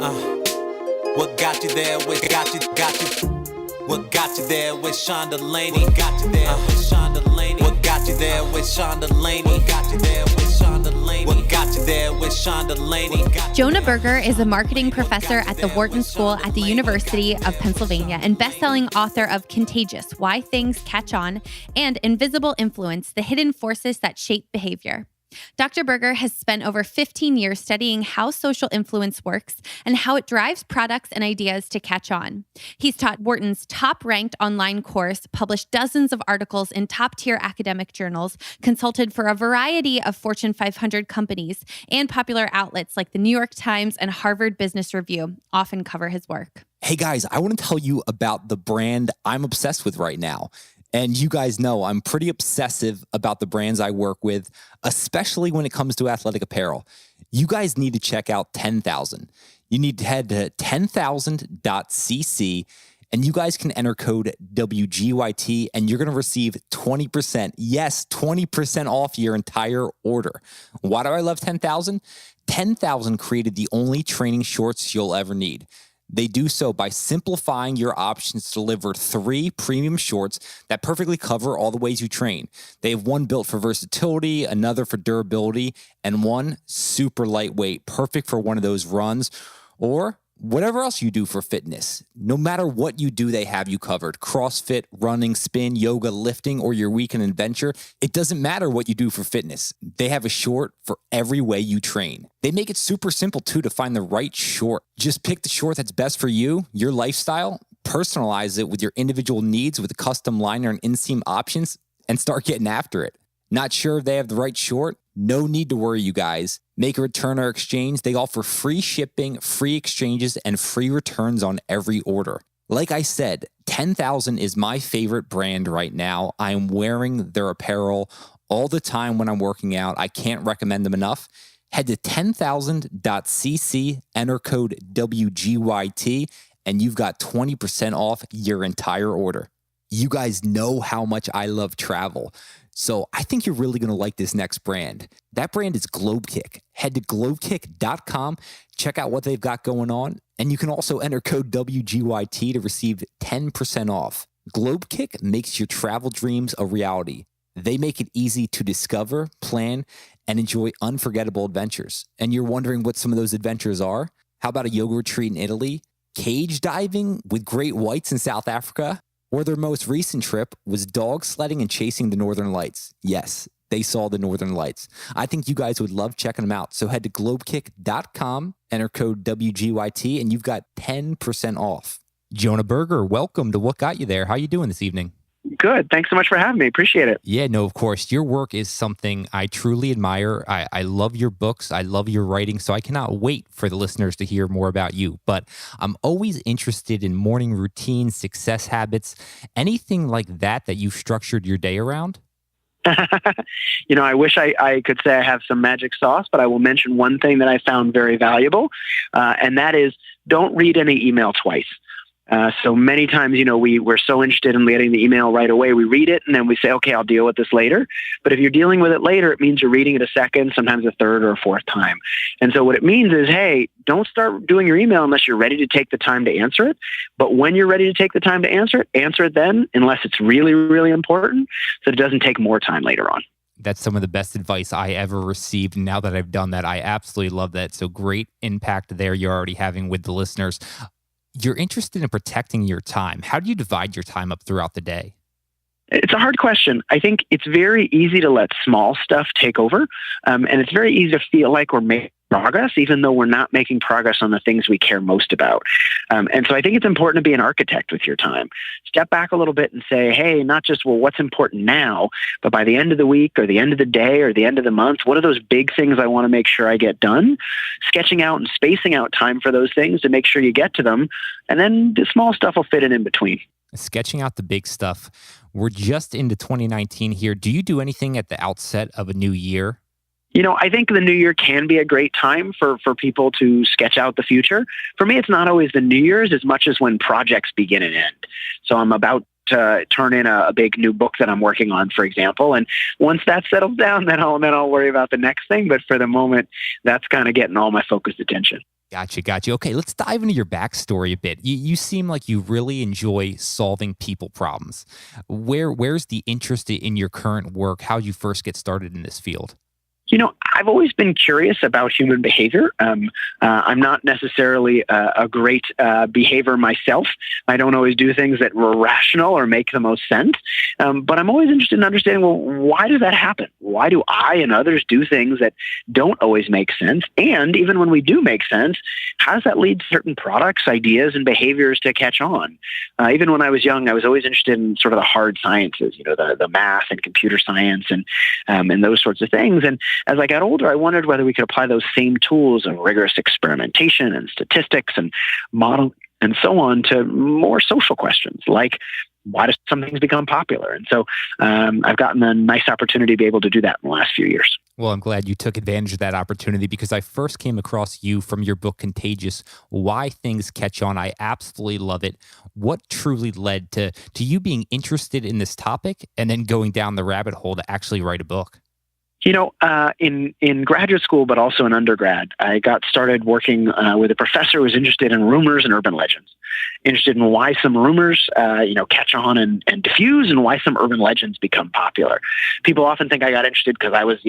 What got you there with What got you there with Shonda Laney? What got you there with Shonda Laney? What got you there with Shonda Laney? What got you there with Shonda Laney? What got you there with Shonda Laney? Jonah Berger is a marketing professor at the Wharton School at the University of Pennsylvania and best-selling author of Contagious, Why Things Catch On, and Invisible Influence, The Hidden Forces That Shape Behavior. Dr. Berger has spent over 15 years studying how social influence works and how it drives products and ideas to catch on. He's taught Wharton's top-ranked online course, published dozens of articles in top-tier academic journals, consulted for a variety of Fortune 500 companies, and popular outlets like the New York Times and Harvard Business Review often cover his work. Hey guys, I want to tell you about the brand I'm obsessed with right now. And you guys know I'm pretty obsessive about the brands I work with, especially when it comes to athletic apparel. You guys need to check out 10,000. You need to head to 10,000.cc and you guys can enter code WGYT and you're going to receive 20%. Yes, 20% off your entire order. Why do I love 10,000? 10,000 created the only training shorts you'll ever need. They do so by simplifying your options to deliver 3 premium shorts that perfectly cover all the ways you train. They have one built for versatility, another for durability, and one super lightweight, perfect for one of those runs or whatever else you do for fitness. No matter what you do, they have you covered. CrossFit, running, spin, yoga, lifting, or your weekend adventure. It doesn't matter what you do for fitness. They have a short for every way you train. They make it super simple too to find the right short. Just pick the short that's best for you, your lifestyle, personalize it with your individual needs with a custom liner and inseam options, and start getting after it. Not sure if they have the right short? No need to worry, you guys. Make a return or exchange. They offer free shipping, free exchanges, and free returns on every order. Like I said, 10,000 is my favorite brand right now. I am wearing their apparel all the time when I'm working out. I can't recommend them enough. Head to 10,000.cc, enter code WGYT, and you've got 20% off your entire order. You guys know how much I love travel. So I think you're really going to like this next brand. That brand is Globekick. Head to globekick.com, check out what they've got going on, and you can also enter code WGYT to receive 10% off. Globekick makes your travel dreams a reality. They make it easy to discover, plan, and enjoy unforgettable adventures. And you're wondering what some of those adventures are? How about a yoga retreat in Italy? Cage diving with great whites in South Africa? Or their most recent trip was dog sledding and chasing the Northern Lights. Yes, they saw the Northern Lights. I think you guys would love checking them out. So head to globekick.com, enter code WGYT, and you've got 10% off. Jonah Berger, welcome to What Got You There. How you doing this evening? Good. Thanks so much for having me. Appreciate it. Yeah, no, of course. Your work is something I truly admire. I love your books. I love your writing. So I cannot wait for the listeners to hear more about you. But I'm always interested in morning routines, success habits, anything like that you've structured your day around. I wish I could say I have some magic sauce, but I will mention one thing that I found very valuable, and that is don't read any email twice. So many times, we're so interested in getting the email right away. We read it and then we say, okay, I'll deal with this later. But if you're dealing with it later, it means you're reading it a second, sometimes a third or a fourth time. And so what it means is, hey, don't start doing your email unless you're ready to take the time to answer it. But when you're ready to take the time to answer it then, unless it's really, really important, so it doesn't take more time later on. That's some of the best advice I ever received. Now that I've done that, I absolutely love that. So great impact there you're already having with the listeners. You're interested in protecting your time. How do you divide your time up throughout the day? It's a hard question. I think it's very easy to let small stuff take over. And it's very easy to feel like we're making progress, even though we're not making progress on the things we care most about. And so I think it's important to be an architect with your time. Step back a little bit and say, hey, not just, what's important now, but by the end of the week or the end of the day or the end of the month, what are those big things I want to make sure I get done? Sketching out and spacing out time for those things to make sure you get to them. And then the small stuff will fit in between. Sketching out the big stuff. We're just into 2019 here. Do you do anything at the outset of a new year? I think the new year can be a great time for people to sketch out the future. For me, it's not always the New Year's as much as when projects begin and end. So I'm about to turn in a big new book that I'm working on, for example. And once that settles down, then I'll worry about the next thing. But for the moment, that's kind of getting all my focused attention. Gotcha. Okay, let's dive into your backstory a bit. You seem like you really enjoy solving people problems. Where's the interest in your current work? How did you first get started in this field? I've always been curious about human behavior. I'm not necessarily a great behavior myself. I don't always do things that were rational or make the most sense. But I'm always interested in understanding, well, why does that happen? Why do I and others do things that don't always make sense? And even when we do make sense, how does that lead certain products, ideas, and behaviors to catch on? Even when I was young, I was always interested in sort of the hard sciences, the math and computer science and those sorts of things. And as I got older, I wondered whether we could apply those same tools of rigorous experimentation and statistics and model and so on to more social questions like, why do some things become popular? And so I've gotten a nice opportunity to be able to do that in the last few years. Well, I'm glad you took advantage of that opportunity because I first came across you from your book, Contagious, Why Things Catch On. I absolutely love it. What truly led to you being interested in this topic and then going down the rabbit hole to actually write a book? In graduate school, but also in undergrad, I got started working with a professor who was interested in rumors and urban legends, interested in why some rumors, catch on and diffuse, and why some urban legends become popular. People often think I got interested because I was,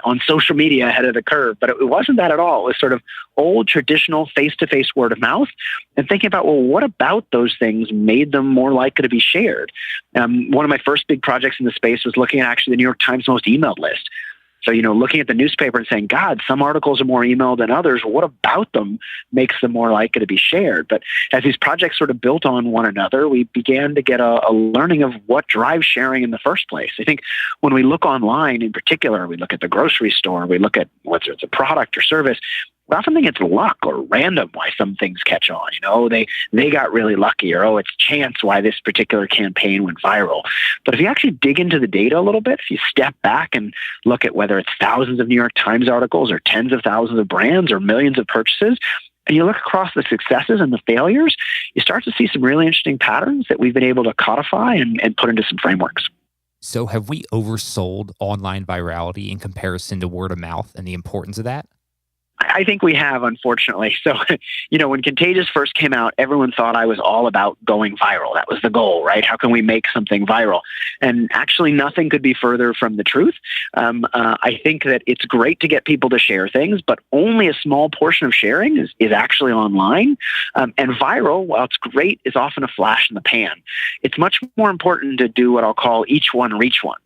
on social media ahead of the curve, but it wasn't that at all. It was sort of old, traditional, face-to-face word of mouth, and thinking about, well, what about those things made them more likely to be shared? One of my first big projects in the space was looking at actually the New York Times most emailed list. So, looking at the newspaper and saying, God, some articles are more emailed than others. What about them makes them more likely to be shared? But as these projects sort of built on one another, we began to get a learning of what drives sharing in the first place. I think when we look online in particular, we look at the grocery store, we look at whether it's a product or service, we often think it's luck or random why some things catch on. They got really lucky, or it's chance why this particular campaign went viral. But if you actually dig into the data a little bit, if you step back and look at whether it's thousands of New York Times articles or tens of thousands of brands or millions of purchases, and you look across the successes and the failures, you start to see some really interesting patterns that we've been able to codify and put into some frameworks. So have we oversold online virality in comparison to word of mouth and the importance of that? I think we have, unfortunately. So, when Contagious first came out, everyone thought I was all about going viral. That was the goal, right? How can we make something viral? And actually, nothing could be further from the truth. I think that it's great to get people to share things, but only a small portion of sharing is actually online. And viral, while it's great, is often a flash in the pan. It's much more important to do what I'll call each one reach one.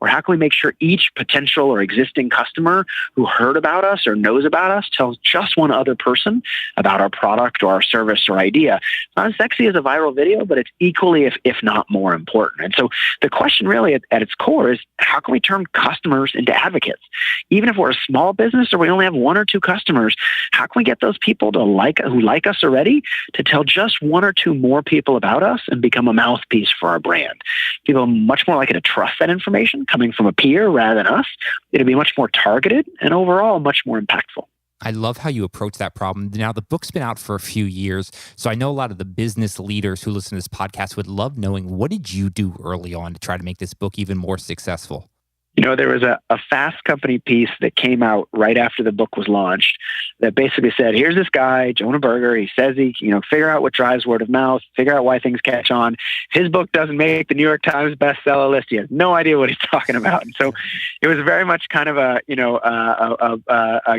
Or how can we make sure each potential or existing customer who heard about us or knows about us tells just one other person about our product or our service or idea? Not as sexy as a viral video, but it's equally, if not more important. And so the question really at its core is, how can we turn customers into advocates? Even if we're a small business or we only have one or two customers, how can we get those people who like us already to tell just one or two more people about us and become a mouthpiece for our brand? People are much more likely to trust that information coming from a peer rather than us. It'll be much more targeted and overall much more impactful. I love how you approach that problem. Now, the book's been out for a few years, so I know a lot of the business leaders who listen to this podcast would love knowing, what did you do early on to try to make this book even more successful? There was a Fast Company piece that came out right after the book was launched that basically said, here's this guy, Jonah Berger. He says figure out what drives word of mouth, figure out why things catch on. His book doesn't make the New York Times bestseller list. He has no idea what he's talking about. And so it was very much kind of a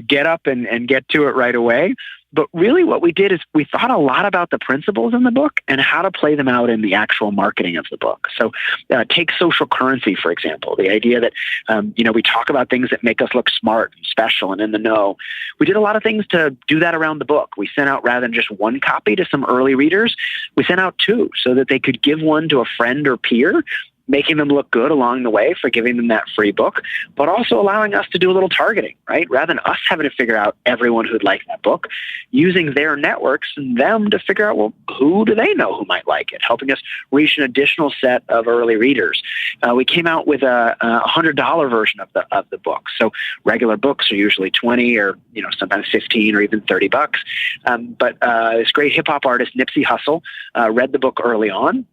get up and get to it right away. But really what we did is we thought a lot about the principles in the book and how to play them out in the actual marketing of the book. So take social currency, for example, the idea that, we talk about things that make us look smart and special and in the know. We did a lot of things to do that around the book. We sent out, rather than just one copy to some early readers, we sent out two so that they could give one to a friend or peer, making them look good along the way for giving them that free book, but also allowing us to do a little targeting, right? Rather than us having to figure out everyone who'd like that book, using their networks and them to figure out, well, who do they know who might like it, helping us reach an additional set of early readers. We came out with a $100 version of the book. So regular books are usually 20 or, sometimes 15 or even $30. But this great hip hop artist, Nipsey Hussle, read the book early on.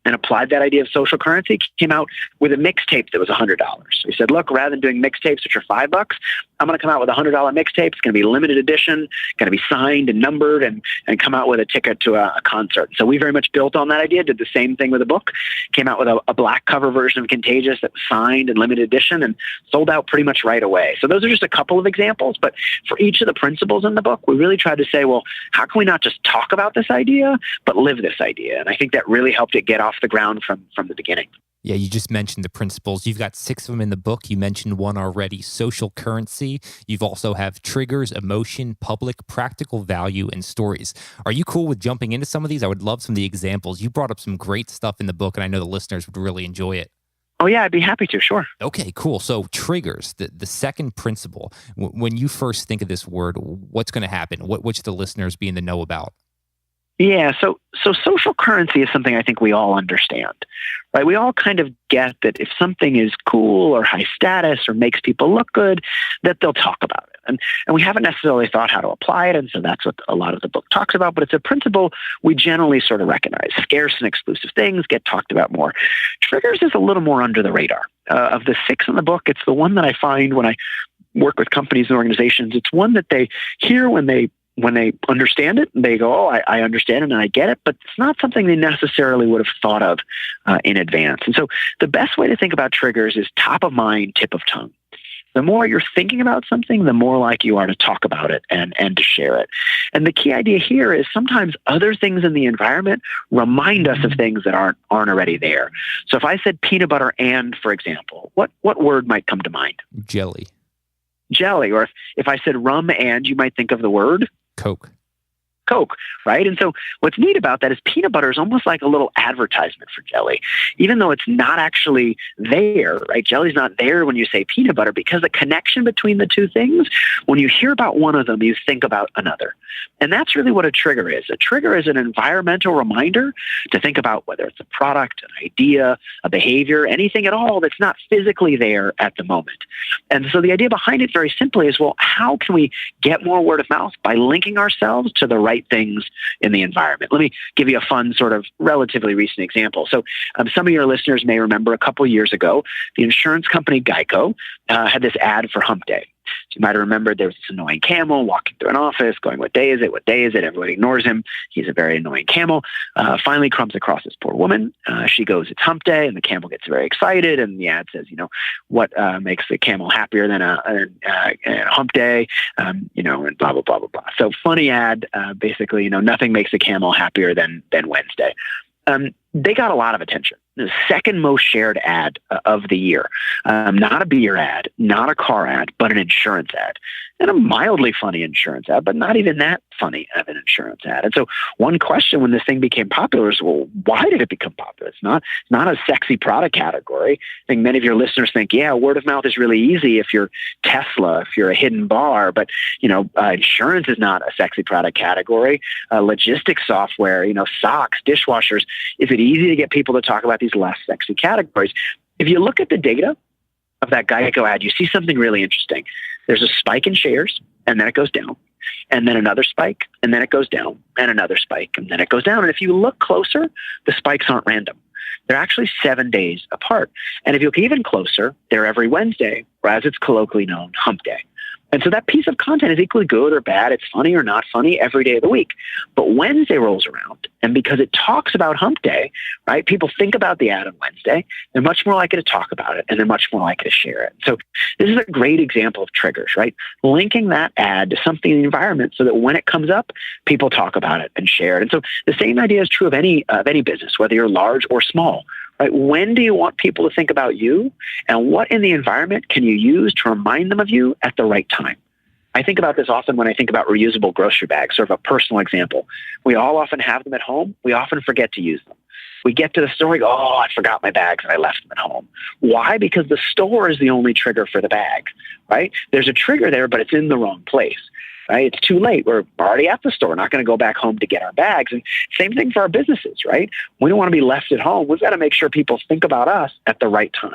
and applied that idea of social currency, came out with a mixtape that was $100. So he said, look, rather than doing mixtapes, which are $5, I'm going to come out with a $100 mixtape. It's going to be limited edition, going to be signed and numbered, and come out with a ticket to a concert. So we very much built on that idea, did the same thing with a book, came out with a black cover version of Contagious that was signed and limited edition and sold out pretty much right away. So those are just a couple of examples, but for each of the principles in the book, we really tried to say, well, how can we not just talk about this idea, but live this idea? And I think that really helped it get off the ground from the beginning. Yeah, you just mentioned the principles. You've got 6 of them in the book. You mentioned one already, social currency. You've also have triggers, emotion, public, practical value, and stories. Are you cool with jumping into some of these? I would love some of the examples. You brought up some great stuff in the book, and I know the listeners would really enjoy it. Oh, yeah, I'd be happy to. Sure. Okay, cool. So triggers, the second principle. When you first think of this word, what's going to happen? What should the listeners be in the know about? Yeah, so social currency is something I think we all understand, right? We all kind of get that if something is cool or high status or makes people look good, that they'll talk about it. And we haven't necessarily thought how to apply it, and so that's what a lot of the book talks about, but it's a principle we generally sort of recognize. Scarce and exclusive things get talked about more. Triggers is a little more under the radar. Of the 6 in the book, it's the one that I find when I work with companies and organizations, it's one that they hear when they understand it, they go, oh, I understand it and I get it, but it's not something they necessarily would have thought of in advance. And so the best way to think about triggers is top of mind, tip of tongue. The more you're thinking about something, the more likely you are to talk about it and to share it. And the key idea here is sometimes other things in the environment remind us of things that aren't already there. So if I said peanut butter and, for example, what word might come to mind? Jelly. Jelly. Or if I said rum and, you might think of the word? Coke, right? And so what's neat about that is peanut butter is almost like a little advertisement for jelly, even though it's not actually there, right? Jelly's not there when you say peanut butter because the connection between the two things, when you hear about one of them, you think about another. And that's really what a trigger is. A trigger is an environmental reminder to think about whether it's a product, an idea, a behavior, anything at all that's not physically there at the moment. And so the idea behind it very simply is, well, how can we get more word of mouth by linking ourselves to the right things in the environment? Let me give you a fun sort of relatively recent example. So some of your listeners may remember a couple of years ago, the insurance company Geico had this ad for Hump Day. So you might have remembered there was this annoying camel walking through an office going, what day is it? What day is it? Everybody ignores him. He's a very annoying camel. Finally comes across this poor woman. She goes, it's Hump Day, and the camel gets very excited. And the ad says, what makes the camel happier than a Hump Day? And blah, blah, blah, blah, blah. So funny ad, basically, nothing makes a camel happier than Wednesday. They got a lot of attention. The second most shared ad of the year. Not a beer ad, not a car ad, but an insurance ad. And a mildly funny insurance ad, but not even that funny of an insurance ad. And so one question when this thing became popular is, well, why did it become popular? It's not a sexy product category. I think many of your listeners think, yeah, word of mouth is really easy if you're Tesla, if you're a hidden bar, but insurance is not a sexy product category. Logistics software, socks, dishwashers. Is it easy to get people to talk about these less sexy categories? If you look at the data of that Geico ad, you see something really interesting. There's a spike in shares, and then it goes down, and then another spike, and then it goes down, and another spike, and then it goes down. And if you look closer, the spikes aren't random. They're actually 7 days apart. And if you look even closer, they're every Wednesday, or as it's colloquially known, Hump Day. And so that piece of content is equally good or bad. It's funny or not funny every day of the week. But Wednesday rolls around, and because it talks about Hump Day, right, people think about the ad on Wednesday. They're much more likely to talk about it, and they're much more likely to share it. So this is a great example of triggers, right? Linking that ad to something in the environment so that when it comes up, people talk about it and share it. And so the same idea is true of any business, whether you're large or small. Right? When do you want people to think about you, and what in the environment can you use to remind them of you at the right time? I think about this often when I think about reusable grocery bags, sort of a personal example. We all often have them at home. We often forget to use them. We get to the store, we go, oh, I forgot my bags and I left them at home. Why? Because the store is the only trigger for the bag, right? There's a trigger there, but it's in the wrong place. Right? It's too late. We're already at the store. We're not going to go back home to get our bags. And same thing for our businesses, right? We don't want to be left at home. We've got to make sure people think about us at the right time,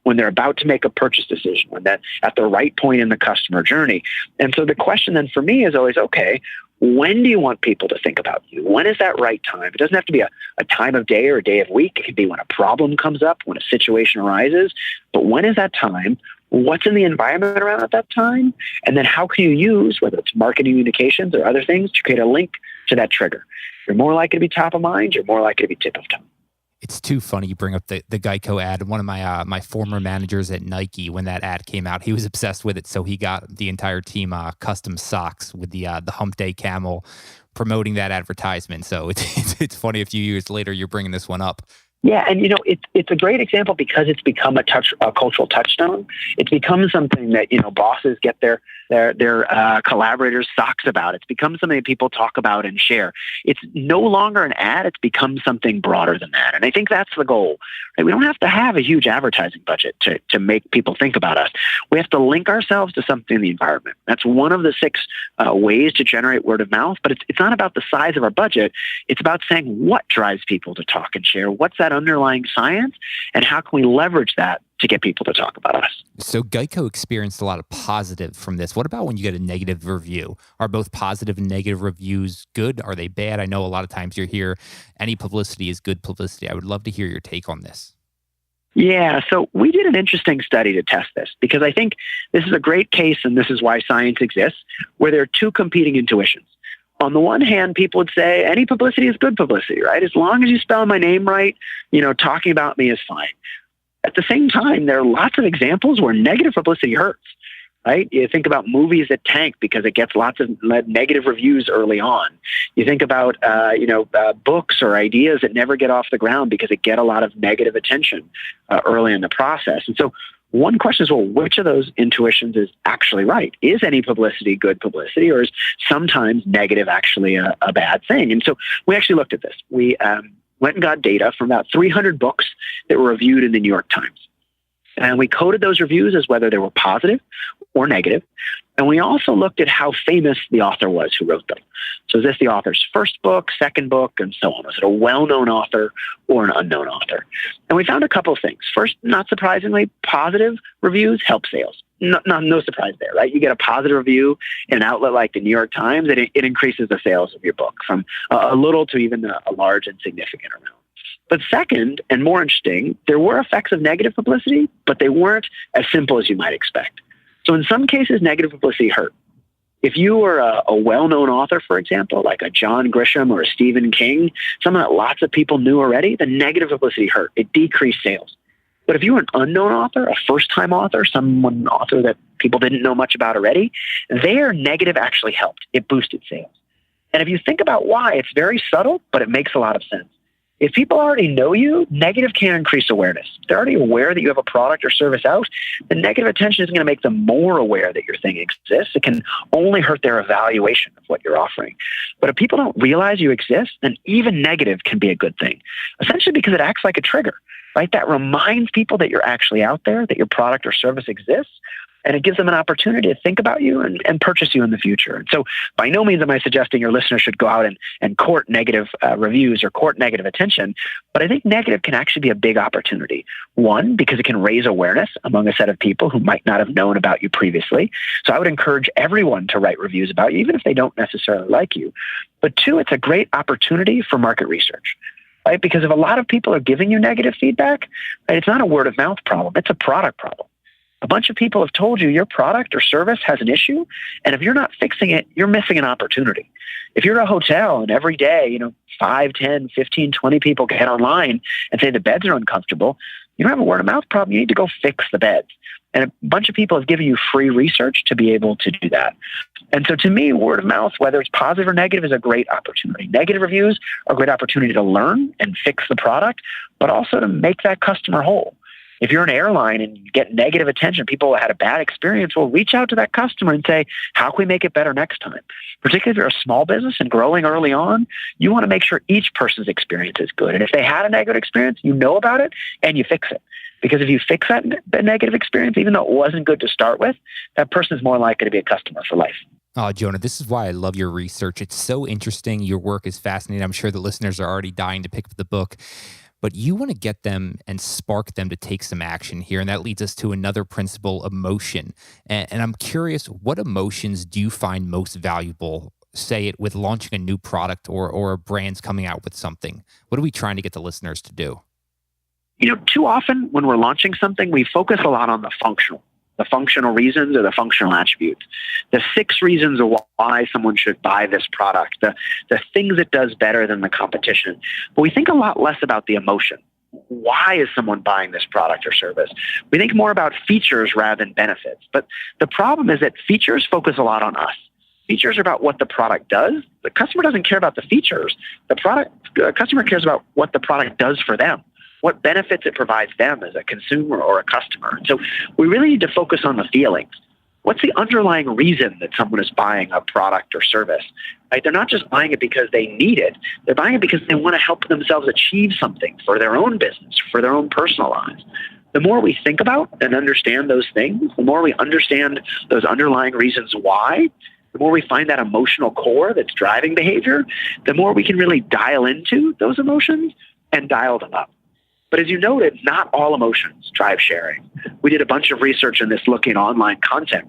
when they're about to make a purchase decision, when that at the right point in the customer journey. And so the question then for me is always, okay, when do you want people to think about you? When is that right time? It doesn't have to be a time of day or a day of week. It could be when a problem comes up, when a situation arises. But when is that time? What's in the environment around at that time? And then how can you use, whether it's marketing communications or other things, to create a link to that trigger? You're more likely to be top of mind. You're more likely to be tip of tongue. It's too funny you bring up the Geico ad. One of my former managers at Nike, when that ad came out, he was obsessed with it. So he got the entire team custom socks with the Hump Day camel promoting that advertisement. So it's funny a few years later you're bringing this one up. Yeah, and it's a great example because it's become a cultural touchstone. It's become something that bosses get their collaborators' socks about. It's become something that people talk about and share. It's no longer an ad. It's become something broader than that, and I think that's the goal. Right? We don't have to have a huge advertising budget to make people think about us. We have to link ourselves to something in the environment. That's one of the 6 ways to generate word of mouth. But it's not about the size of our budget. It's about saying what drives people to talk and share. What's that underlying science, and how can we leverage that to get people to talk about us? So Geico experienced a lot of positive from this. What about when you get a negative review? Are both positive and negative reviews good? Are they bad? I know a lot of times you hear any publicity is good publicity. I would love to hear your take on this. Yeah, so we did an interesting study to test this because I think this is a great case, and this is why science exists, where there are 2 competing intuitions. On the one hand, people would say any publicity is good publicity, right? As long as you spell my name right, talking about me is fine. At the same time, there are lots of examples where negative publicity hurts, right? You think about movies that tank because it gets lots of negative reviews early on. You think about, books or ideas that never get off the ground because it get a lot of negative attention early in the process. And so one question is, well, which of those intuitions is actually right? Is any publicity good publicity, or is sometimes negative actually a bad thing? And so we actually looked at this. We went and got data from about 300 books that were reviewed in the New York Times. And we coded those reviews as whether they were positive or negative. And we also looked at how famous the author was who wrote them. So is this the author's first book, second book, and so on? Was it a well-known author or an unknown author? And we found a couple of things. First, not surprisingly, positive reviews help sales. No surprise there, right? You get a positive review in an outlet like the New York Times, it increases the sales of your book from a little to even a large and significant amount. But second, and more interesting, there were effects of negative publicity, but they weren't as simple as you might expect. So in some cases, negative publicity hurt. If you were a well-known author, for example, like a John Grisham or a Stephen King, someone that lots of people knew already, the negative publicity hurt. It decreased sales. But if you were an unknown author, a first-time author, an author that people didn't know much about already, their negative actually helped. It boosted sales. And if you think about why, it's very subtle, but it makes a lot of sense. If people already know you, negative can increase awareness. If they're already aware that you have a product or service out, the negative attention is going to make them more aware that your thing exists. It can only hurt their evaluation of what you're offering. But if people don't realize you exist, then even negative can be a good thing, essentially because it acts like a trigger, right? That reminds people that you're actually out there, that your product or service exists, and it gives them an opportunity to think about you and purchase you in the future. And so by no means am I suggesting your listeners should go out and court negative reviews or court negative attention, but I think negative can actually be a big opportunity. One, because it can raise awareness among a set of people who might not have known about you previously. So I would encourage everyone to write reviews about you, even if they don't necessarily like you. But two, it's a great opportunity for market research. Right? Because if a lot of people are giving you negative feedback, right, it's not a word of mouth problem, it's a product problem. A bunch of people have told you your product or service has an issue, and if you're not fixing it, you're missing an opportunity. If you're a hotel and every day, 5, 10, 15, 20 people get online and say the beds are uncomfortable, you don't have a word of mouth problem, you need to go fix the beds. And a bunch of people have given you free research to be able to do that. And so to me, word of mouth, whether it's positive or negative, is a great opportunity. Negative reviews are a great opportunity to learn and fix the product, but also to make that customer whole. If you're an airline and you get negative attention, people had a bad experience, well, reach out to that customer and say, how can we make it better next time? Particularly if you're a small business and growing early on, you want to make sure each person's experience is good. And if they had a negative experience, you know about it and you fix it. Because if you fix that negative experience, even though it wasn't good to start with, that person is more likely to be a customer for life. Oh, Jonah, this is why I love your research. It's so interesting. Your work is fascinating. I'm sure the listeners are already dying to pick up the book. But you want to get them and spark them to take some action here. And that leads us to another principle, emotion. And I'm curious, what emotions do you find most valuable say it with launching a new product or a brand's coming out with something? What are we trying to get the listeners to do? Too often when we're launching something, we focus a lot on the functional reasons or the functional attributes, the 6 reasons why someone should buy this product, the things it does better than the competition. But we think a lot less about the emotion. Why is someone buying this product or service? We think more about features rather than benefits. But the problem is that features focus a lot on us. Features are about what the product does. The customer doesn't care about the features. The customer cares about what the product does for them, what benefits it provides them as a consumer or a customer. So we really need to focus on the feelings. What's the underlying reason that someone is buying a product or service? Right? They're not just buying it because they need it. They're buying it because they want to help themselves achieve something for their own business, for their own personal lives. The more we think about and understand those things, the more we understand those underlying reasons why, the more we find that emotional core that's driving behavior, the more we can really dial into those emotions and dial them up. But as you noted, not all emotions drive sharing. We did a bunch of research in this looking at online content.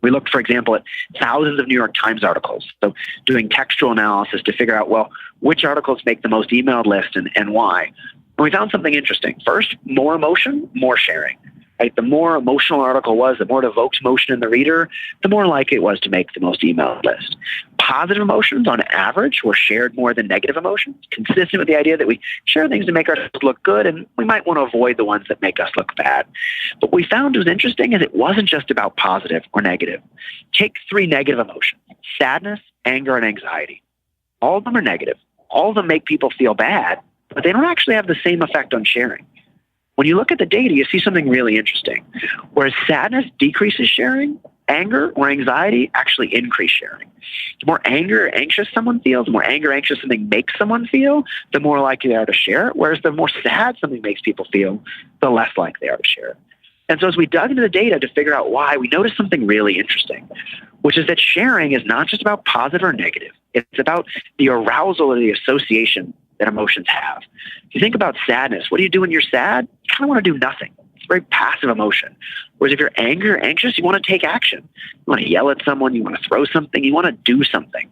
We looked, for example, at thousands of New York Times articles. So doing textual analysis to figure out, well, which articles make the most emailed list and why. And we found something interesting. First, more emotion, more sharing. Right? The more emotional an article was, the more it evoked emotion in the reader, the more likely it was to make the most emailed list. Positive emotions, on average, were shared more than negative emotions, consistent with the idea that we share things to make ourselves look good, and we might want to avoid the ones that make us look bad. But what we found was interesting is it wasn't just about positive or negative. Take 3 negative emotions: sadness, anger, and anxiety. All of them are negative. All of them make people feel bad, but they don't actually have the same effect on sharing. When you look at the data, you see something really interesting. Whereas sadness decreases sharing, anger or anxiety actually increase sharing. The more anger or anxious someone feels, the more anger or anxious something makes someone feel, the more likely they are to share it. Whereas the more sad something makes people feel, the less likely they are to share it. And so as we dug into the data to figure out why, we noticed something really interesting, which is that sharing is not just about positive or negative. It's about the arousal or the association that emotions have. If you think about sadness, what do you do when you're sad? You kind of want to do nothing. It's a very passive emotion. Whereas if you're angry or anxious, you want to take action. You want to yell at someone, you want to throw something, you want to do something.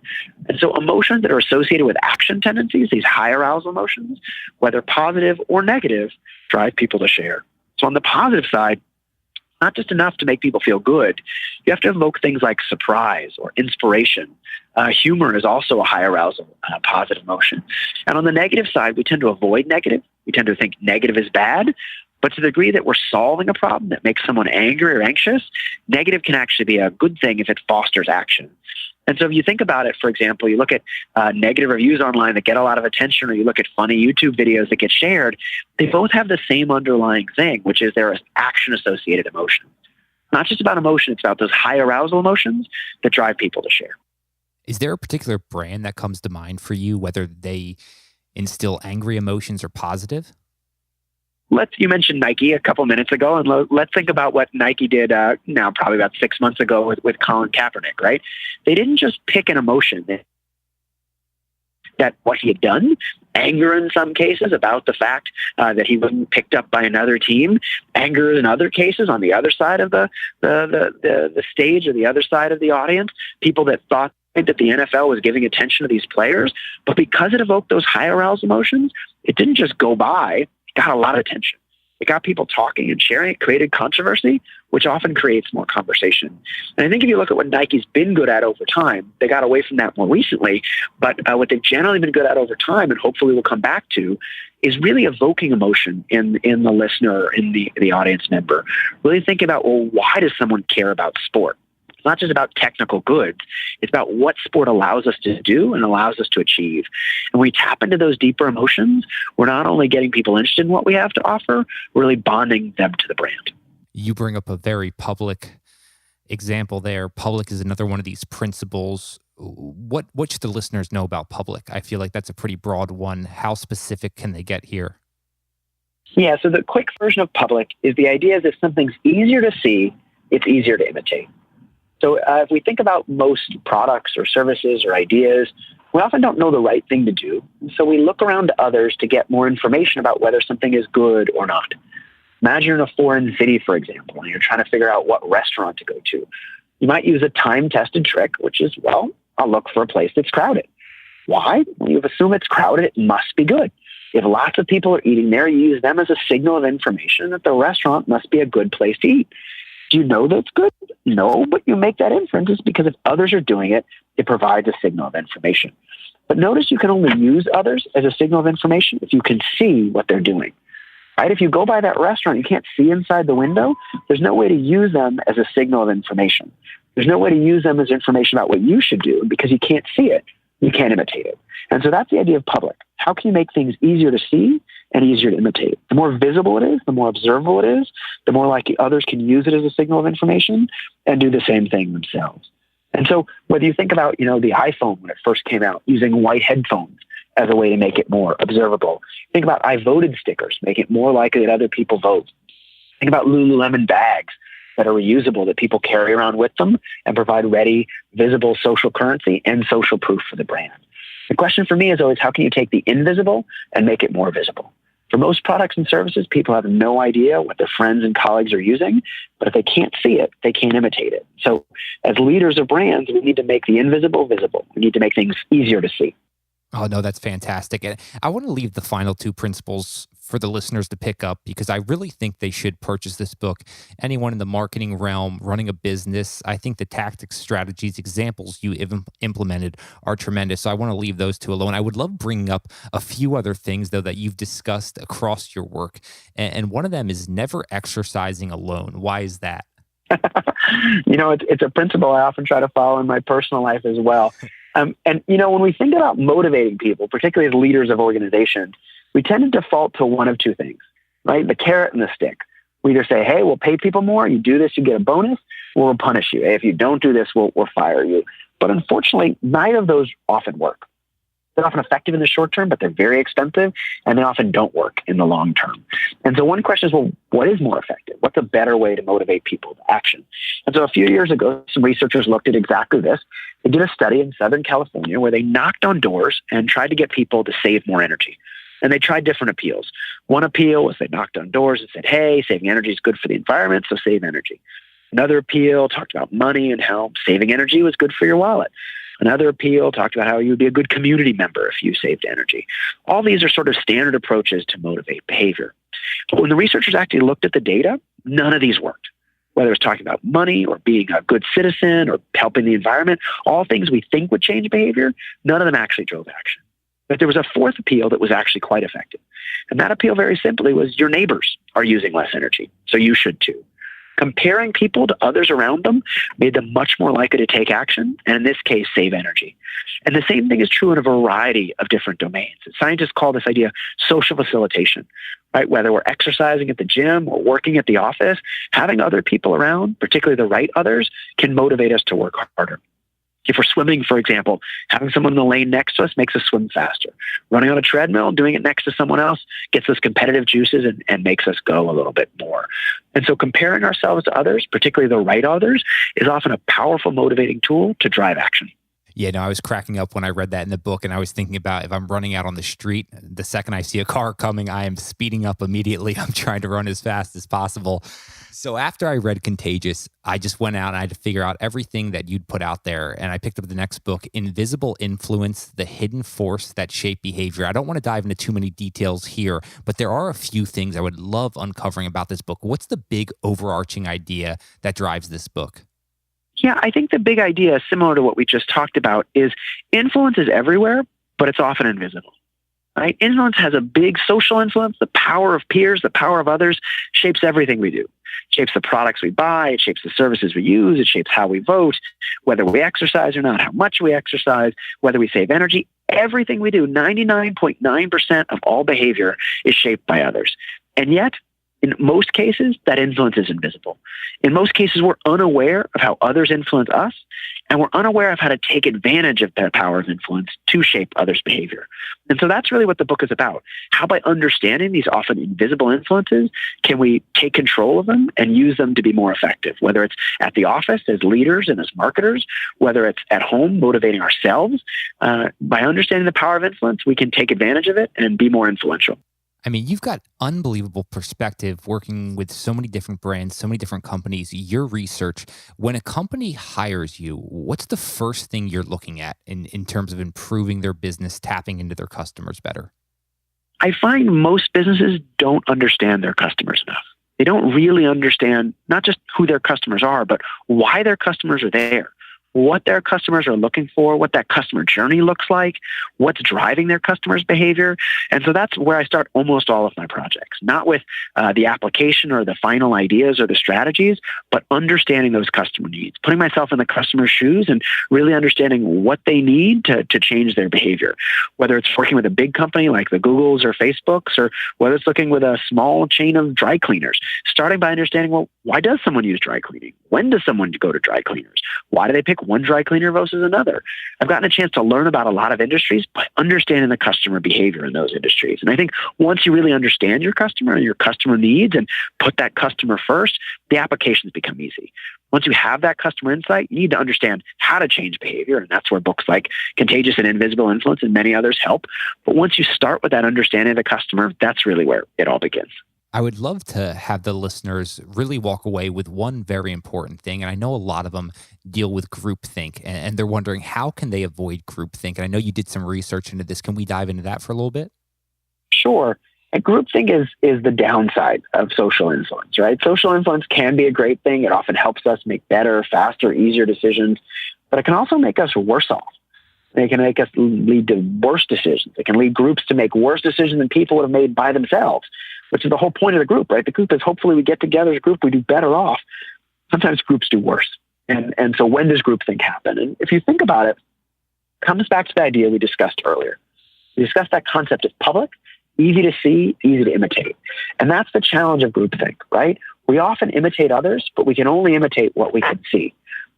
And so emotions that are associated with action tendencies, these high arousal emotions, whether positive or negative, drive people to share. So on the positive side, not just enough to make people feel good. You have to evoke things like surprise or inspiration. Humor is also a high arousal, positive emotion. And on the negative side, we tend to avoid negative. We tend to think negative is bad. But to the degree that we're solving a problem that makes someone angry or anxious, negative can actually be a good thing if it fosters action. And so if you think about it, for example, you look at negative reviews online that get a lot of attention, or you look at funny YouTube videos that get shared, they both have the same underlying thing, which is they're action-associated emotion. Not just about emotion, it's about those high arousal emotions that drive people to share. Is there a particular brand that comes to mind for you, whether they instill angry emotions or positive? You mentioned Nike a couple minutes ago, and let's think about what Nike did now probably about 6 months ago with Colin Kaepernick, right? They didn't just pick an emotion that what he had done, anger in some cases about the fact that he wasn't picked up by another team, anger in other cases on the other side of the stage or the other side of the audience, people that thought that the NFL was giving attention to these players, but because it evoked those high arousal emotions, it didn't just go by. Got a lot of attention. It got people talking and sharing. It created controversy, which often creates more conversation. And I think if you look at what Nike's been good at over time, they got away from that more recently, but what they've generally been good at over time, and hopefully will come back to, is really evoking emotion in the listener, in the audience member. Really thinking about, well, why does someone care about sport? It's not just about technical goods. It's about what sport allows us to do and allows us to achieve. And when we tap into those deeper emotions, we're not only getting people interested in what we have to offer, we're really bonding them to the brand. You bring up a very public example there. Public is another one of these principles. What should the listeners know about public? I feel like that's a pretty broad one. How specific can they get here? Yeah, so the quick version of public is the idea is if something's easier to see, it's easier to imitate. So if we think about most products or services or ideas, we often don't know the right thing to do. So we look around to others to get more information about whether something is good or not. Imagine you're in a foreign city, for example, and you're trying to figure out what restaurant to go to. You might use a time-tested trick, which is, well, I'll look for a place that's crowded. Why? When you assume it's crowded, it must be good. If lots of people are eating there, you use them as a signal of information that the restaurant must be a good place to eat. Do you know that's good? No, but you make that inference is because if others are doing it, it provides a signal of information. But notice you can only use others as a signal of information if you can see what they're doing. Right? If you go by that restaurant, you can't see inside the window. There's no way to use them as a signal of information. There's no way to use them as information about what you should do because you can't see it. You can't imitate it. And so that's the idea of public. How can you make things easier to see and easier to imitate? The more visible it is, the more observable it is, the more likely others can use it as a signal of information and do the same thing themselves. And so whether you think about, the iPhone when it first came out, using white headphones as a way to make it more observable. Think about I voted stickers, make it more likely that other people vote. Think about Lululemon bags that are reusable that people carry around with them and provide ready, visible social currency and social proof for the brand. The question for me is always, how can you take the invisible and make it more visible? For most products and services, people have no idea what their friends and colleagues are using, but if they can't see it, they can't imitate it. So as leaders of brands, we need to make the invisible visible. We need to make things easier to see. Oh, no, that's fantastic. And I want to leave the final two principles for the listeners to pick up because I really think they should purchase this book. Anyone in the marketing realm, running a business, I think the tactics, strategies, examples you implemented are tremendous. So I want to leave those two alone. I would love bringing up a few other things, though, that you've discussed across your work. And one of them is never exercising alone. Why is that? It's a principle I often try to follow in my personal life as well. When we think about motivating people, particularly as leaders of organizations, we tend to default to one of two things, right? The carrot and the stick. We either say, hey, we'll pay people more. You do this, you get a bonus, or we'll punish you. Hey, if you don't do this, we'll fire you. But unfortunately, neither of those often work. They're often effective in the short term, but they're very expensive, and they often don't work in the long term. And so one question is, well, what is more effective? What's a better way to motivate people to action? And so a few years ago, some researchers looked at exactly this. They did a study in Southern California where they knocked on doors and tried to get people to save more energy. And they tried different appeals. One appeal was they knocked on doors and said, hey, saving energy is good for the environment, so save energy. Another appeal talked about money and how saving energy was good for your wallet. Another appeal talked about how you would be a good community member if you saved energy. All these are sort of standard approaches to motivate behavior. But when the researchers actually looked at the data, none of these worked. Whether it's talking about money or being a good citizen or helping the environment, all things we think would change behavior, none of them actually drove action. But there was a fourth appeal that was actually quite effective. And that appeal very simply was your neighbors are using less energy, so you should too. Comparing people to others around them made them much more likely to take action, and in this case, save energy. And the same thing is true in a variety of different domains. Scientists call this idea social facilitation, right? Whether we're exercising at the gym or working at the office, having other people around, particularly the right others, can motivate us to work harder. If we're swimming, for example, having someone in the lane next to us makes us swim faster. Running on a treadmill, doing it next to someone else gets us competitive juices and makes us go a little bit more. And so comparing ourselves to others, particularly the right others, is often a powerful motivating tool to drive action. Yeah, no, I was cracking up when I read that in the book, and I was thinking about if I'm running out on the street, the second I see a car coming, I am speeding up immediately. I'm trying to run as fast as possible. So after I read Contagious, I just went out and I had to figure out everything that you'd put out there. And I picked up the next book, Invisible Influence, The Hidden Force That Shaped Behavior. I don't want to dive into too many details here, but there are a few things I would love uncovering about this book. What's the big overarching idea that drives this book? Yeah, I think the big idea, similar to what we just talked about, is influence is everywhere, but it's often invisible. Right? Influence has a big social influence. The power of peers, the power of others shapes everything we do. It shapes the products we buy. It shapes the services we use. It shapes how we vote, whether we exercise or not, how much we exercise, whether we save energy. Everything we do, 99.9% of all behavior is shaped by others. And yet, in most cases, that influence is invisible. In most cases, we're unaware of how others influence us, and we're unaware of how to take advantage of that power of influence to shape others' behavior. And so that's really what the book is about. How by understanding these often invisible influences, can we take control of them and use them to be more effective, whether it's at the office as leaders and as marketers, whether it's at home motivating ourselves. By understanding the power of influence, we can take advantage of it and be more influential. I mean, you've got unbelievable perspective working with so many different brands, so many different companies. Your research, when a company hires you, what's the first thing you're looking at in terms of improving their business, tapping into their customers better? I find most businesses don't understand their customers enough. They don't really understand not just who their customers are, but why their customers are there, what their customers are looking for, what that customer journey looks like, what's driving their customers' behavior. And so that's where I start almost all of my projects, not with the application or the final ideas or the strategies, but understanding those customer needs, putting myself in the customer's shoes and really understanding what they need to change their behavior, whether it's working with a big company like the Googles or Facebooks, or whether it's looking with a small chain of dry cleaners, starting by understanding, well, why does someone use dry cleaning? When does someone go to dry cleaners? Why do they pick one dry cleaner versus another? I've gotten a chance to learn about a lot of industries by understanding the customer behavior in those industries. And I think once you really understand your customer and your customer needs and put that customer first, the applications become easy. Once you have that customer insight, you need to understand how to change behavior. And that's where books like Contagious and Invisible Influence and many others help. But once you start with that understanding of the customer, that's really where it all begins. I would love to have the listeners really walk away with one very important thing. And I know a lot of them deal with groupthink and they're wondering, how can they avoid groupthink? And I know you did some research into this. Can we dive into that for a little bit? Sure. And groupthink is the downside of social influence, right? Social influence can be a great thing. It often helps us make better, faster, easier decisions, but it can also make us worse off. It can make us lead to worse decisions. It can lead groups to make worse decisions than people would have made by themselves, which is the whole point of the group, right? The group is hopefully we get together as a group, we do better off. Sometimes groups do worse. And so when does groupthink happen? And if you think about it, it comes back to the idea we discussed earlier. We discussed that concept of public, easy to see, easy to imitate. And that's the challenge of groupthink, right? We often imitate others, but we can only imitate what we can see.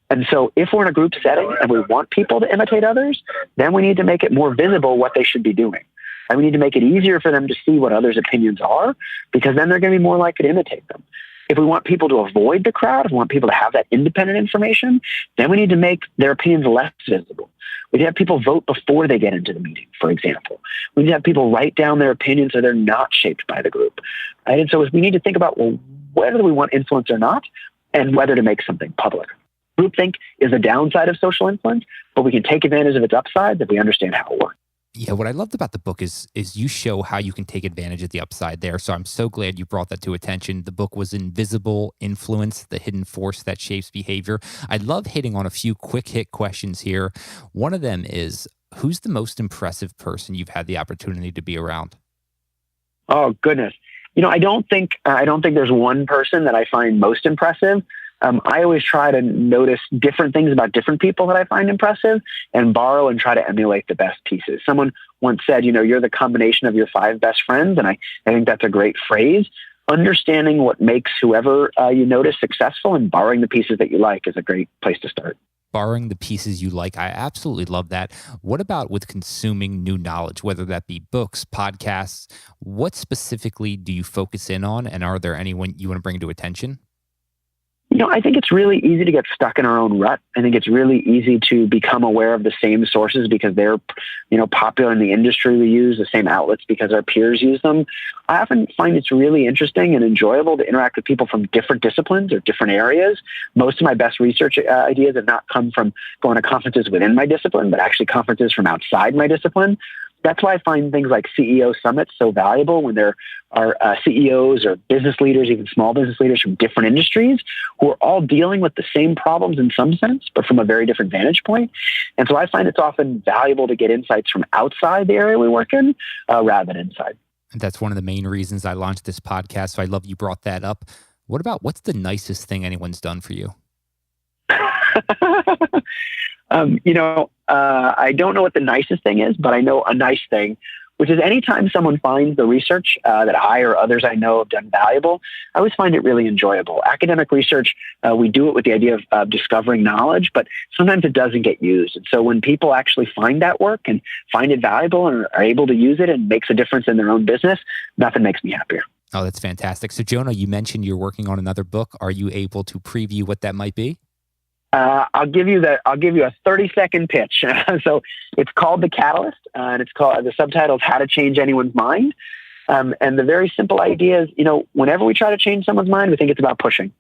And so if we're in a group setting and we want people to imitate others, then we need to make it more visible what they should be doing. And we need to make it easier for them to see what others' opinions are, because then they're going to be more likely to imitate them. If we want people to avoid the crowd, if we want people to have that independent information, then we need to make their opinions less visible. We need to have people vote before they get into the meeting, for example. We need to have people write down their opinions so they're not shaped by the group. Right? And so we need to think about, well, whether we want influence or not, and whether to make something public. Groupthink is a downside of social influence, but we can take advantage of its upsides if we understand how it works. Yeah, what I loved about the book is you show how you can take advantage of the upside there. So I'm so glad you brought that to attention. The book was Invisible Influence, the hidden force that shapes behavior. I love hitting on a few quick hit questions here. One of them is, who's the most impressive person you've had the opportunity to be around? Oh, goodness. I don't think there's one person that I find most impressive. I always try to notice different things about different people that I find impressive and borrow and try to emulate the best pieces. Someone once said, you're the combination of your 5 best friends. And I think that's a great phrase. Understanding what makes whoever you notice successful and borrowing the pieces that you like is a great place to start. Borrowing the pieces you like. I absolutely love that. What about with consuming new knowledge, whether that be books, podcasts? What specifically do you focus in on? And are there anyone you want to bring to attention? I think it's really easy to get stuck in our own rut. I think it's really easy to become aware of the same sources because they're, popular in the industry we use, the same outlets because our peers use them. I often find it's really interesting and enjoyable to interact with people from different disciplines or different areas. Most of my best research ideas have not come from going to conferences within my discipline, but actually conferences from outside my discipline. That's why I find things like CEO summits so valuable when there are CEOs or business leaders, even small business leaders from different industries who are all dealing with the same problems in some sense, but from a very different vantage point. And so I find it's often valuable to get insights from outside the area we work in rather than inside. And that's one of the main reasons I launched this podcast. So I love you brought that up. What's the nicest thing anyone's done for you? I don't know what the nicest thing is, but I know a nice thing, which is anytime someone finds the research that I or others I know have done valuable, I always find it really enjoyable. Academic research, we do it with the idea of discovering knowledge, but sometimes it doesn't get used. And so when people actually find that work and find it valuable and are able to use it and makes a difference in their own business, nothing makes me happier. Oh, that's fantastic. So Jonah, you mentioned you're working on another book. Are you able to preview what that might be? I'll give you a 30-second pitch. So it's called The Catalyst, and the subtitle is How to Change Anyone's Mind. And the very simple idea is, whenever we try to change someone's mind, we think it's about pushing.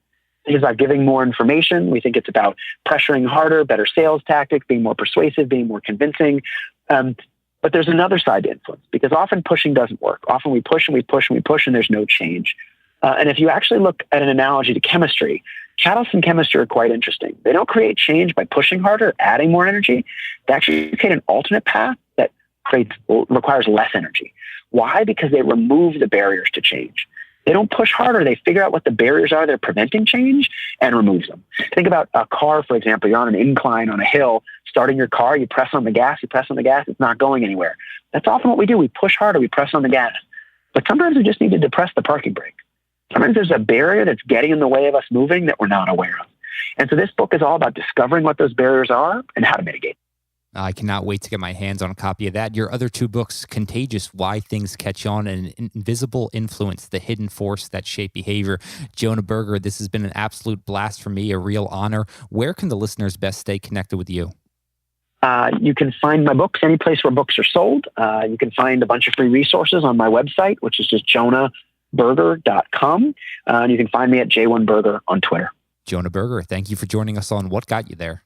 We think it's about giving more information. We think it's about pressuring harder, better sales tactics, being more persuasive, being more convincing. But there's another side to influence, because often pushing doesn't work. Often we push and we push and we push and there's no change. And if you actually look at an analogy to chemistry, catalysts in chemistry are quite interesting. They don't create change by pushing harder, adding more energy. They actually create an alternate path that requires less energy. Why? Because they remove the barriers to change. They don't push harder. They figure out what the barriers are that are preventing change and remove them. Think about a car, for example. You're on an incline on a hill, starting your car, you press on the gas, it's not going anywhere. That's often what we do. We push harder, we press on the gas. But sometimes we just need to depress the parking brake. Sometimes there's a barrier that's getting in the way of us moving that we're not aware of. And so this book is all about discovering what those barriers are and how to mitigate. I cannot wait to get my hands on a copy of that. Your other two books, Contagious, Why Things Catch On, and Invisible Influence, The Hidden Force That Shape Behavior. Jonah Berger, this has been an absolute blast for me, a real honor. Where can the listeners best stay connected with you? You can find my books any place where books are sold. You can find a bunch of free resources on my website, which is just jonahberger.com. And you can find me at J1Berger on Twitter. Jonah Berger, thank you for joining us on What Got You There.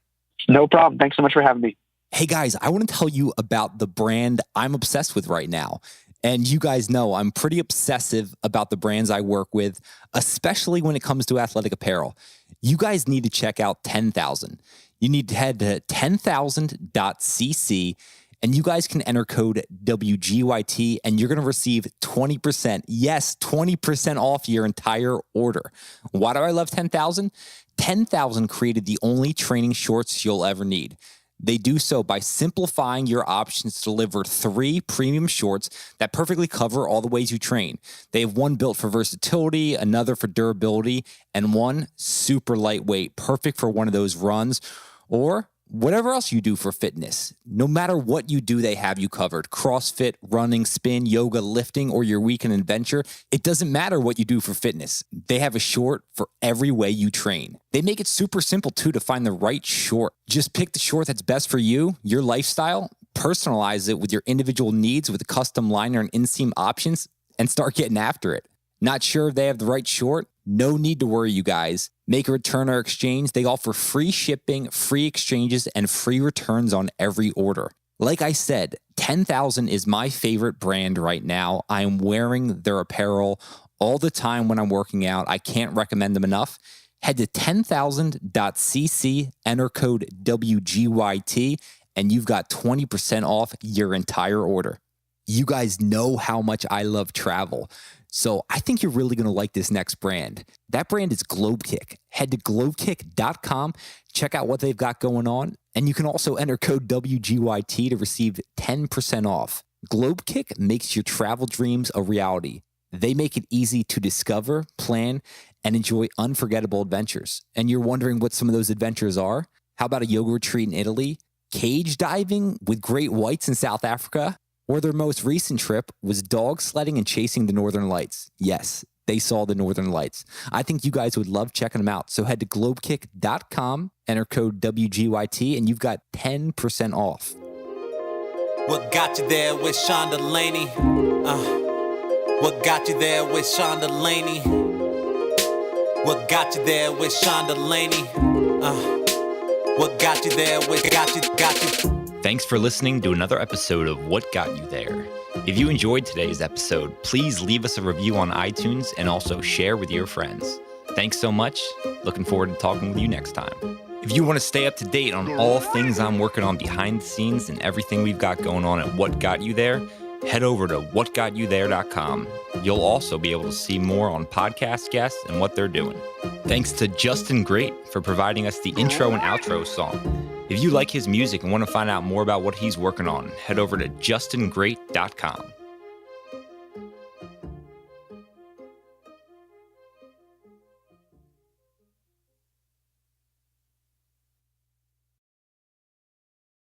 No problem. Thanks so much for having me. Hey guys, I want to tell you about the brand I'm obsessed with right now. And you guys know I'm pretty obsessive about the brands I work with, especially when it comes to athletic apparel. You guys need to check out 10,000. You need to head to 10,000.cc and you guys can enter code WGYT and you're going to receive 20%. Yes, 20% off your entire order. Why do I love 10,000? 10,000 created the only training shorts you'll ever need. They do so by simplifying your options to deliver 3 premium shorts that perfectly cover all the ways you train. They have one built for versatility, another for durability, and one super lightweight, perfect for one of those runs or whatever else you do for fitness. No matter what you do, they have you covered. CrossFit, running, spin, yoga, lifting, or your weekend adventure. It doesn't matter what you do for fitness. They have a short for every way you train. They make it super simple too to find the right short. Just pick the short that's best for you, your lifestyle, personalize it with your individual needs with a custom liner and inseam options, and start getting after it. Not sure if they have the right short? No need to worry, you guys. Make a return or exchange. They offer free shipping, free exchanges, and free returns on every order. Like I said, 10,000 is my favorite brand right now. I am wearing their apparel all the time when I'm working out. I can't recommend them enough. Head to 10,000.cc, enter code WGYT, and you've got 20% off your entire order. You guys know how much I love travel. So I think you're really going to like this next brand. That brand is Globekick. Head to globekick.com, check out what they've got going on, and you can also enter code WGYT to receive 10% off. Globekick makes your travel dreams a reality. They make it easy to discover, plan, and enjoy unforgettable adventures. And you're wondering what some of those adventures are? How about a yoga retreat in Italy? Cage diving with great whites in South Africa? Or their most recent trip was dog sledding and chasing the Northern Lights. Yes, they saw the Northern Lights. I think you guys would love checking them out. So head to globekick.com, enter code WGYT, and you've got 10% off. What got you there with Sean Delaney? What got you there with Sean Delaney? What got you there with Sean Delaney? What got you there with got you? Thanks for listening to another episode of What Got You There. If you enjoyed today's episode, please leave us a review on iTunes and also share with your friends. Thanks so much. Looking forward to talking with you next time. If you want to stay up to date on all things I'm working on behind the scenes and everything we've got going on at What Got You There, head over to whatgotyouthere.com. You'll also be able to see more on podcast guests and what they're doing. Thanks to Justin Great for providing us the intro and outro song. If you like his music and want to find out more about what he's working on, head over to justingreat.com.